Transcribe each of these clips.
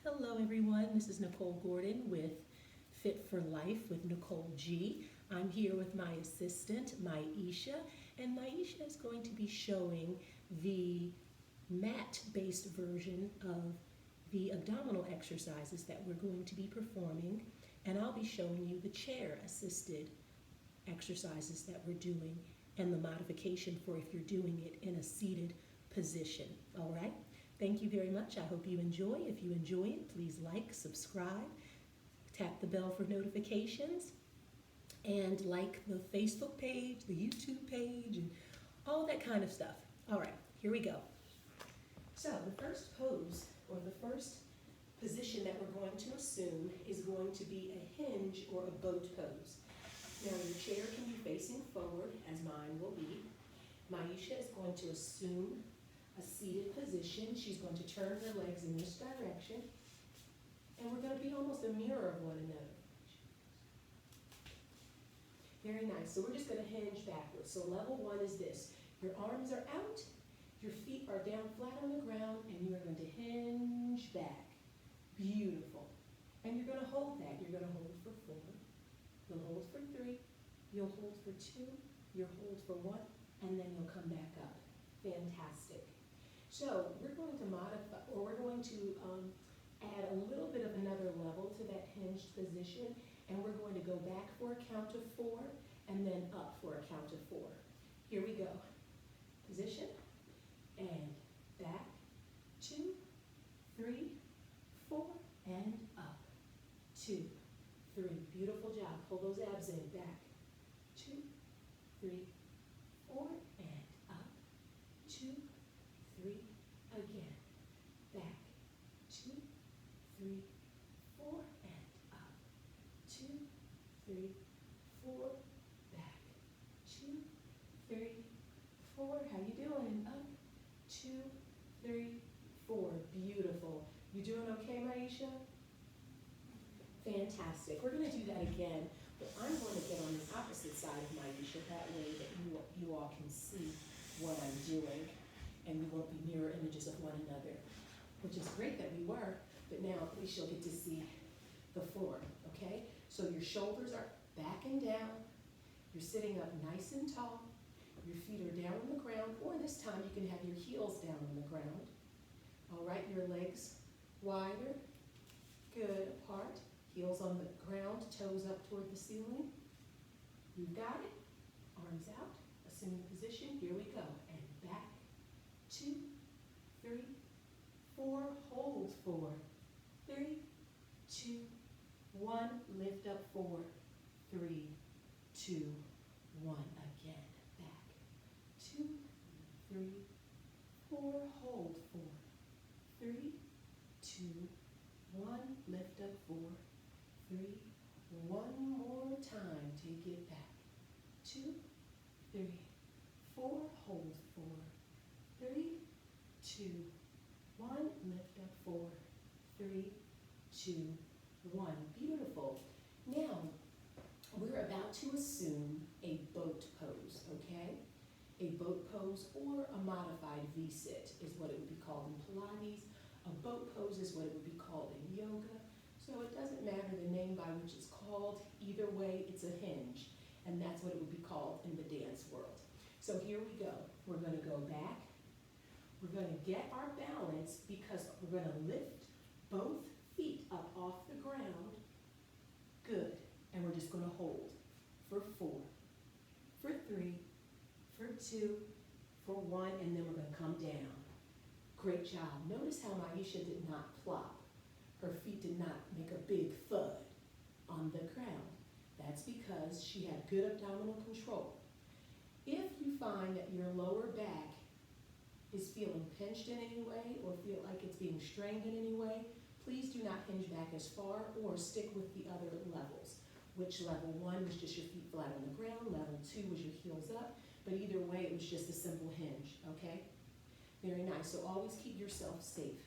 Hello, everyone. This is Nicole Gordon with Fit for Life with Nicole G. I'm here with my assistant, Maisha, and Maisha is going to be showing the mat-based version of the abdominal exercises that we're going to be performing, and I'll be showing you the chair-assisted exercises that we're doing and the modification for if you're doing it in a seated position. All right? Thank you very much. I hope you enjoy. If you enjoy it, please like, subscribe, tap the bell for notifications, and like the Facebook page, the YouTube page, and all that kind of stuff. All right, here we go. So the first pose, or the first position that we're going to assume is going to be a hinge or a boat pose. Now your chair can be facing forward, as mine will be. Maisha is going to assume a seated position. She's going to turn her legs in this direction, and we're going to be almost a mirror of one another. Very nice. So we're just going to hinge backwards. So level one is this. Your arms are out, your feet are down flat on the ground, and you are going to hinge back. Beautiful. And you're going to hold that. You're going to hold for 4. You'll hold for 3. You'll hold for 2. You'll hold for 1, and then you'll come back up. Fantastic. So we're going to modify, or we're going to add a little bit of another level to that hinged position, and we're going to go back for a count of 4, and then up for a count of 4. Here we go. Position, and back, 2, 3, 4, and up, 2, 3. Beautiful job. Pull those abs in. Back, 2, 3, 4, and up, 2, 3, again. Back, 2, 3, 4, and up, 2, 3, 4, back, 2, 3, 4. How you doing? Up, 2, 3, 4. Beautiful. You doing okay, Maisha? Fantastic. We're going to do that again, but I'm going to get on the opposite side of Maisha. That way that you all can see what I'm doing, and we won't be mirror images of one another, which is great that we were, but now at least you'll get to see the form, okay? So your shoulders are back and down. You're sitting up nice and tall. Your feet are down on the ground, or this time you can have your heels down on the ground. All right, your legs wider, good, apart. Heels on the ground, toes up toward the ceiling. You've got it. Arms out, assuming position. Here we go. And back, 2, 3, 4. Hold 4, 3, 2, 1. Lift up 4, 3, 2, 1. Again. Back, 2, 3, 4. Hold 4, 3, 2, 1. Lift up 4, 3. One more time. Take it back. 2, 3, 4. Hold 4, 3, 2, 1. Lift up 4, 3, 2, 1. Beautiful. Now, we're about to assume a boat pose, okay? A boat pose or a modified V-sit is what it would be called in Pilates. A boat pose is what it would be called in yoga. So it doesn't matter the name by which it's called. Either way, it's a hinge. And that's what it would be called in the dance world. So here we go. We're going to go back. We're going to get our balance because we're going to lift both feet up off the ground. Good. And we're just going to hold for 4, for 3, for 2, for 1, and then we're going to come down. Great job. Notice how Maisha did not plop. Her feet did not make a big thud on the ground. That's because she had good abdominal control. If you find that your lower back is feeling pinched in any way or feel like it's being strained in any way, please do not hinge back as far or stick with the other levels. Which level 1 was just your feet flat on the ground, level 2 was your heels up, but either way it was just a simple hinge, okay? Very nice. So always keep yourself safe.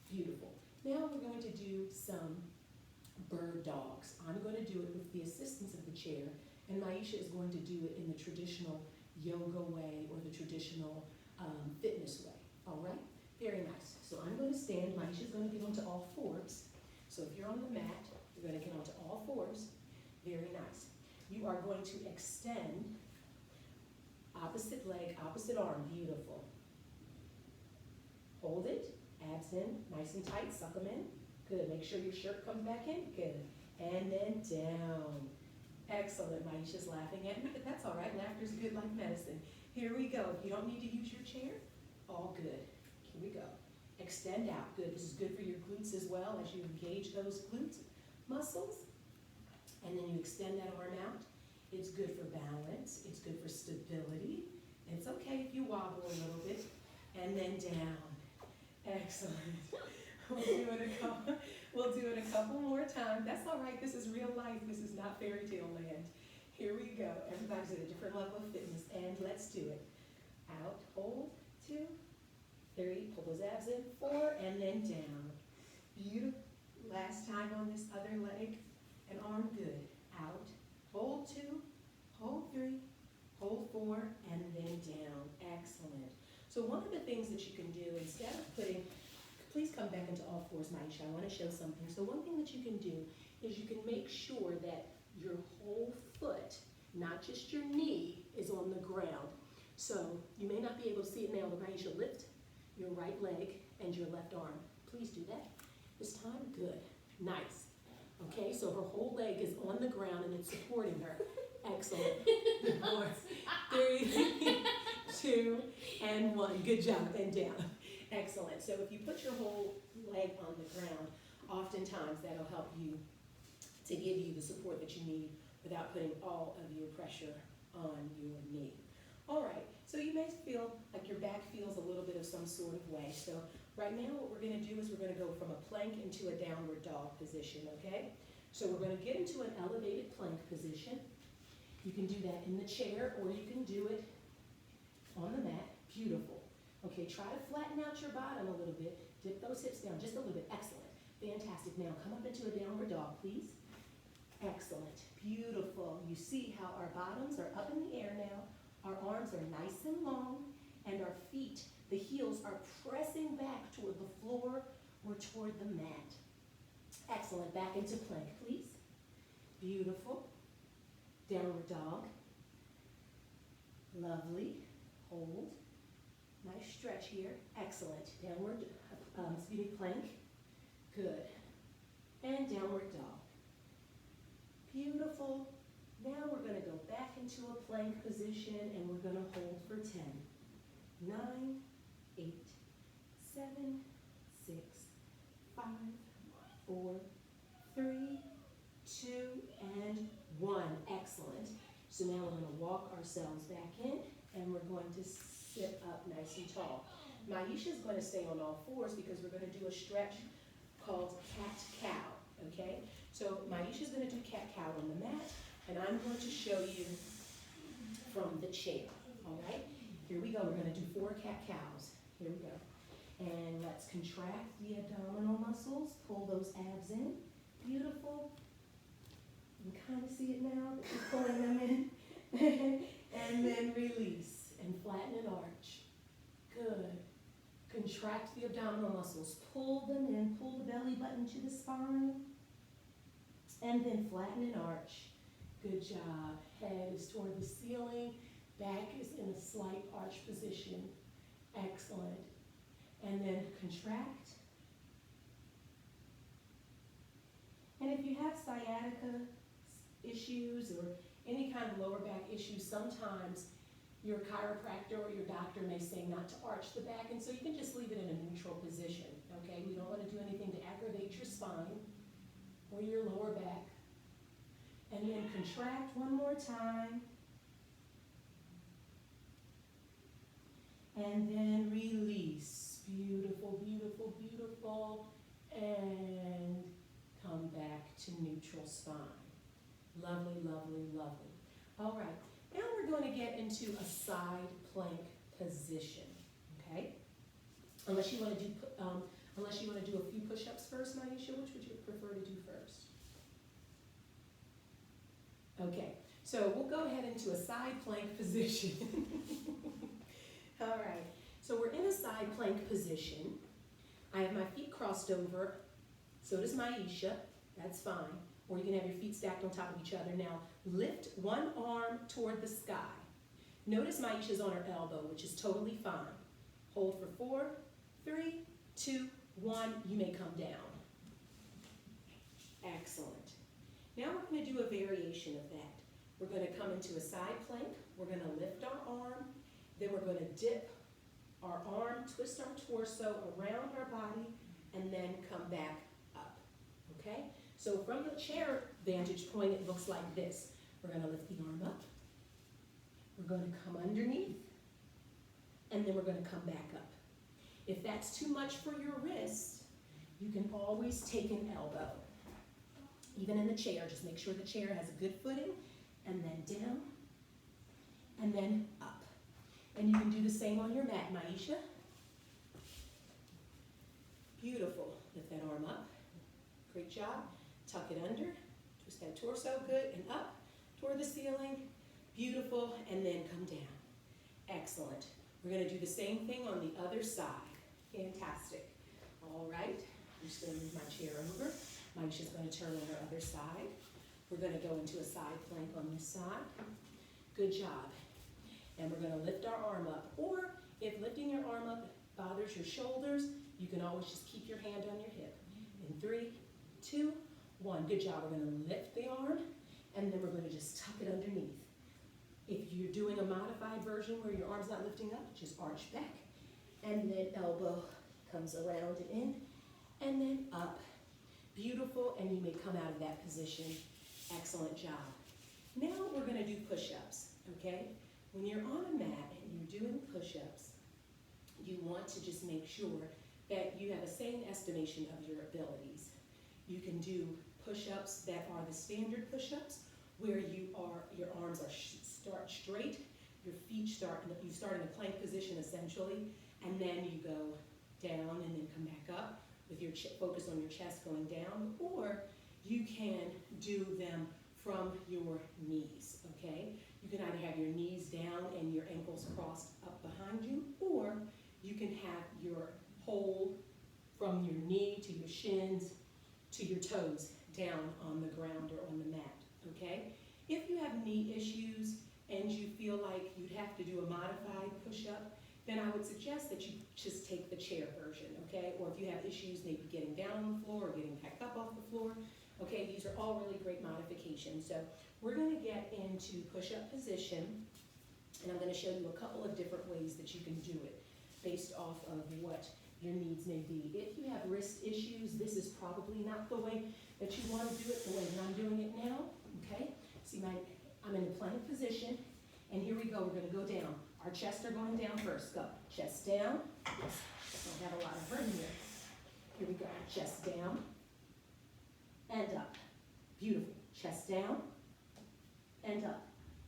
Beautiful. Now we're going to do some bird dogs. I'm going to do it with the assistance of the chair, and Maisha is going to do it in the traditional yoga way or the traditional fitness way. All right? Very nice. So I'm going to stand. Maisha's going to get onto all 4. So if you're on the mat, you're gonna get onto all fours. Very nice. You are going to extend opposite leg, opposite arm. Beautiful. Hold it, abs in, nice and tight, suck them in. Good, make sure your shirt comes back in. Good. And then down. Excellent. Maisha's laughing at me, but that's all right. Laughter's good like medicine. Here we go. If you don't need to use your chair, all good. Here we go. Extend out. Good. This is good for your glutes as well as you engage those glute muscles. And then you extend that arm out. It's good for balance. It's good for stability. It's okay if you wobble a little bit. And then down. Excellent. We'll do it a couple more times. That's all right. This is real life. This is not fairy tale land. Here we go. Everybody's at a different level of fitness. And let's do it. Out, hold, 2, 3, pull those abs in, 4, and then down. Beautiful. Last time on this other leg and arm. Good. Out, hold 2, hold 3, hold 4, and then down. Excellent. So one of the things that you can do, instead of putting, please come back into all fours, Maisha. I want to show something. So one thing that you can do is you can make sure that your whole foot, not just your knee, is on the ground. So you may not be able to see it now, but Maisha, lift your right leg and your left arm. Please do that. This time, good. Nice. Okay, so her whole leg is on the ground and it's supporting her. Excellent. 4, 3, 2, and 1. Good job. And down. Excellent. So if you put your whole leg on the ground, oftentimes that'll help you to give you the support that you need without putting all of your pressure on your knee. All right, so you may feel like your back feels a little bit of some sort of way. So right now what we're going to do is we're going to go from a plank into a downward dog position, okay? So we're going to get into an elevated plank position. You can do that in the chair or you can do it on the mat. Beautiful. Okay, try to flatten out your bottom a little bit. Dip those hips down just a little bit. Excellent. Fantastic. Now come up into a downward dog, please. Excellent. Beautiful. You see how our bottoms are up in the air now. Our arms are nice and long, and our feet, the heels, are pressing back toward the floor or toward the mat. Excellent. Back into plank, please. Beautiful. Downward dog. Lovely. Hold. Nice stretch here. Excellent. Downward, plank. Good. And downward dog. Beautiful. Now we're going to go back into a plank position and we're going to hold for 10, 9, 8, 7, 6, 5, 4, 3, 2, and 1. Excellent. So now we're going to walk ourselves back in and we're going to sit up nice and tall. Maisha's going to stay on all fours because we're going to do a stretch called cat-cow, okay? So Maisha's going to do cat-cow on the mat, and I'm going to show you from the chair, all right? Here we go. We're going to do 4 cat-cows. Here we go. And let's contract the abdominal muscles. Pull those abs in. Beautiful. You can kind of see it now that you're pulling them in. And then release and flatten and arch. Good. Contract the abdominal muscles. Pull them in. Pull the belly button to the spine. And then flatten and arch. Good job. Head is toward the ceiling. Back is in a slight arch position. Excellent. And then contract. And if you have sciatica issues or any kind of lower back issues, sometimes your chiropractor or your doctor may say not to arch the back, and so you can just leave it in a neutral position, okay? We don't want to do anything to aggravate your spine or your lower back. And then contract one more time. And then release. Beautiful, beautiful, beautiful. And come back to neutral spine. Lovely, lovely, lovely. All right, now we're going to get into a side plank position, okay? Unless you want to do a few push-ups first, Maisha, which would you prefer to do first? Okay, so we'll go ahead into a side plank position. All right, so we're in a side plank position. I have my feet crossed over So does Maisha, that's fine. Or you can have your feet stacked on top of each other. Now, lift one arm toward the sky. Notice Maisha's on her elbow, which is totally fine. Hold for 4, 3, 2, 1. You may come down. Excellent. Now we're going to do a variation of that. We're going to come into a side plank. We're going to lift our arm. Then we're going to dip our arm, twist our torso around our body, and then come back up. Okay? So from the chair vantage point, it looks like this. We're going to lift the arm up. We're going to come underneath. And then we're going to come back up. If that's too much for your wrist, you can always take an elbow. Even in the chair, just make sure the chair has a good footing, and then down, and then up. And you can do the same on your mat, Maisha. Beautiful. Lift that arm up. Great job. Tuck it under. Twist that torso, good, and up toward the ceiling. Beautiful, and then come down. Excellent. We're going to do the same thing on the other side. Fantastic. All right. I'm just going to move my chair over. Maisha's going to turn on her other side. We're going to go into a side plank on this side. Good job. And we're going to lift our arm up. Or if lifting your arm up bothers your shoulders, you can always just keep your hand on your hip. In 3, 2, 1. Good job. We're going to lift the arm, and then we're going to just tuck it underneath. If you're doing a modified version where your arm's not lifting up, just arch back. And then elbow comes around and in, and then up. Beautiful, and you may come out of that position. Excellent job. Now we're going to do push-ups, okay? When you're on a mat and you're doing push-ups, you want to just make sure that you have the same estimation of your abilities. You can do push-ups that are the standard push-ups, where your arms start straight, your feet you start in a plank position essentially, and then you go down and then come back up with your focus on your chest going down, or you can do them from your knees, okay? You can either have your knees down and your ankles crossed up behind you, or you can have your hold from your knee to your shins to your toes down on the ground or on the mat, okay? If you have knee issues and you feel like you'd have to do a modified push-up, then I would suggest that you just take the chair version, okay? Or if you have issues maybe getting down on the floor or getting back up off the floor, okay? These are all really great modifications. So we're going to get into push-up position, and I'm going to show you a couple of different ways that you can do it based off of what your needs may be. If you have wrist issues, this is probably not the way that you want to do it the way that I'm doing it now, okay? See, I'm in a plank position, and here we go. We're going to go down. Our chests are going down first. Go. Chest down. Yes. Don't have a lot of room here. Here we go. Chest down and up. Beautiful. Chest down and up.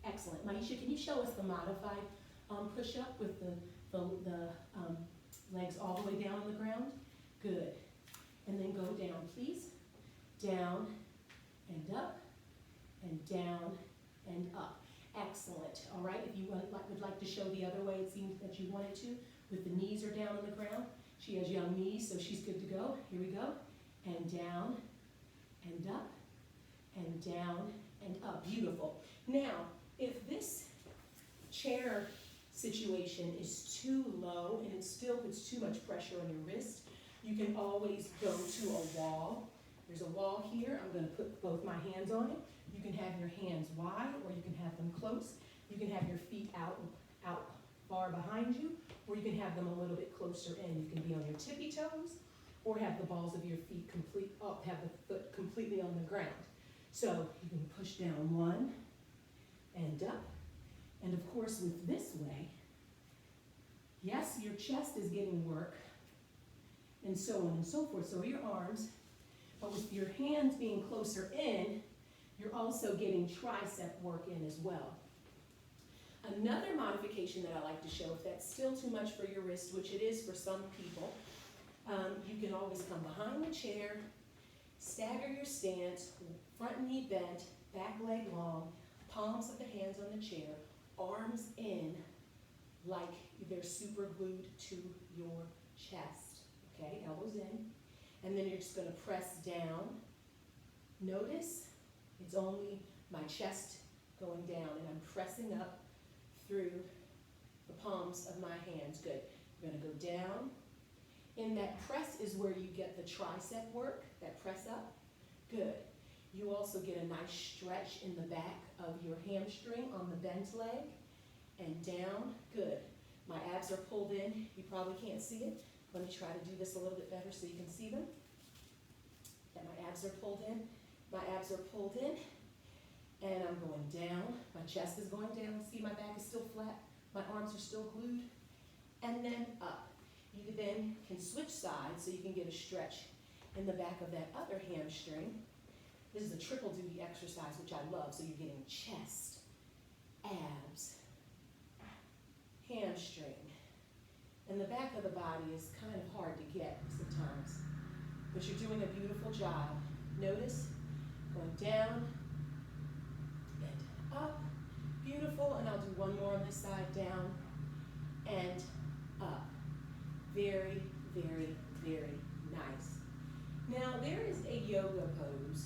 Excellent. Maisha, can you show us the modified push-up with the legs all the way down on the ground? Good. And then go down, please. Down and up and down and up. Excellent. All right, if you would like to show the other way it seems that you wanted to, with the knees are down on the ground. She has young knees, so she's good to go. Here we go. And down and up and down and up. Beautiful. Now, if this chair situation is too low and it still puts too much pressure on your wrist, you can always go to a wall. There's a wall here. I'm going to put both my hands on it. You can have your hands wide, or you can have them close. You can have your feet out far behind you, or you can have them a little bit closer in. You can be on your tippy toes, or have the balls of your feet have the foot completely on the ground. So you can push down one and up. And of course, with this way, yes, your chest is getting work, and so on and so forth. So are your arms, but with your hands being closer in, you're also getting tricep work in as well. Another modification that I like to show, if that's still too much for your wrist, which it is for some people, you can always come behind the chair, stagger your stance, front knee bent, back leg long, palms of the hands on the chair, arms in like they're super glued to your chest, okay, elbows in. and then you're just gonna press down. Notice it's only my chest going down, and I'm pressing up through the palms of my hands. Good. You're gonna go down. In that press is where you get the tricep work, that press up. Good. You also get a nice stretch in the back of your hamstring on the bent leg, and down. Good. My abs are pulled in. You probably can't see it. Let me try to do this a little bit better so you can see them. That my abs are pulled in. My abs are pulled in, and I'm going down. My chest is going down. See, my back is still flat. My arms are still glued. And then up. You then can switch sides so you can get a stretch in the back of that other hamstring. This is a triple duty exercise, which I love. So you're getting chest, abs, hamstring. And the back of the body is kind of hard to get sometimes, but you're doing a beautiful job. Notice going down and up. Beautiful. And I'll do one more on this side. Down and up. Very, very, very nice. Now there is a yoga pose,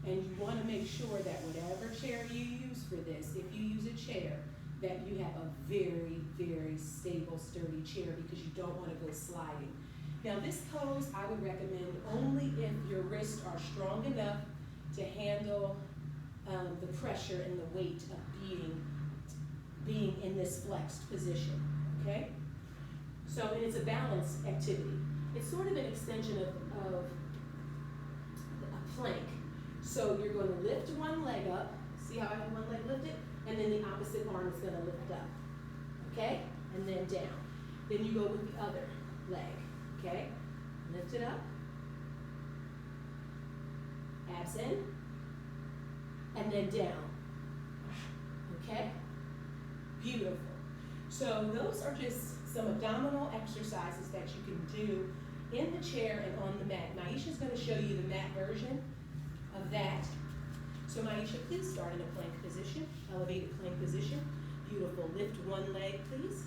and you want to make sure that whatever chair you use for this, if you use a chair, that you have a very, very stable, sturdy chair, because you don't want to go sliding. Now this pose I would recommend only if your wrists are strong enough to handle the pressure and the weight of being in this flexed position, okay? So, and it's a balance activity. It's sort of an extension of a plank. So you're going to lift one leg up. See how I have one leg lifted? And then the opposite arm is going to lift up. Okay? And then down. Then you go with the other leg. Okay? Lift it up. Abs in. And then down. Okay? Beautiful. So those are just some abdominal exercises that you can do in the chair and on the mat. Maisha's going to show you the mat version of that. So Maisha, please start in a plank position, elevated plank position. Beautiful. Lift one leg, please.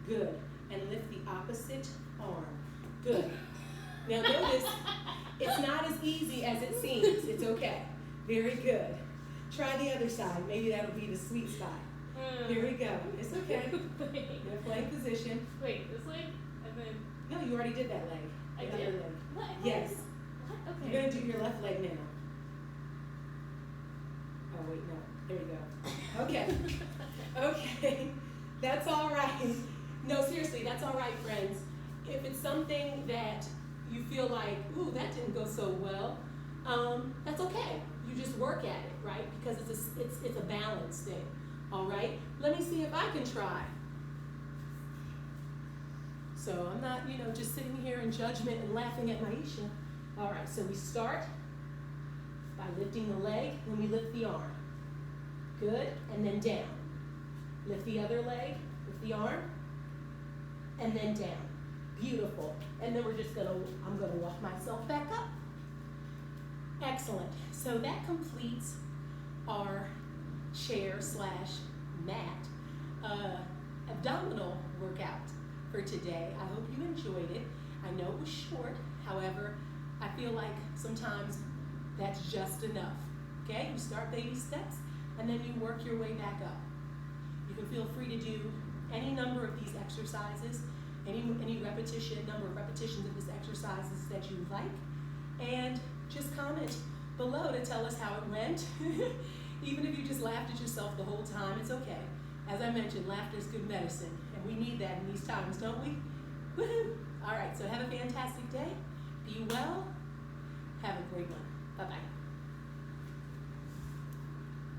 Good. And lift the opposite arm. Good. Now notice, it's not as easy as it seems. It's okay. Very good. Try the other side. Maybe that'll be the sweet spot. Here we go. It's okay. In a plank position. Wait, this leg? And then... No, you already did that leg. I The did? other leg. What? Yes. What? Okay. You're going to do your left leg now. Oh, wait, no. There you go. Okay. Okay. That's all right. No, seriously, that's all right, friends. If it's something that you feel like, ooh, that didn't go so well, that's okay. You just work at it, right? Because it's a balance thing. All right, let me see if I can try. So I'm not, just sitting here in judgment and laughing at Maisha. All right, so we start by lifting the leg, then we lift the arm. Good, and then down. Lift the other leg, lift the arm, and then down. Beautiful. And then I'm gonna walk myself back up. Excellent. So that completes our chair/mat abdominal workout for today. I hope you enjoyed it. I know it was short, however, I feel like sometimes that's just enough. Okay, you start baby steps and then you work your way back up. You can feel free to do any number of these exercises, any number of repetitions of these exercises that you like, and just comment below to tell us how it went. Even if you just laughed at yourself the whole time, it's okay. As I mentioned, laughter is good medicine, and we need that in these times, don't we? Woohoo! All right, so have a fantastic day. Be well. Have a great one. Bye-bye.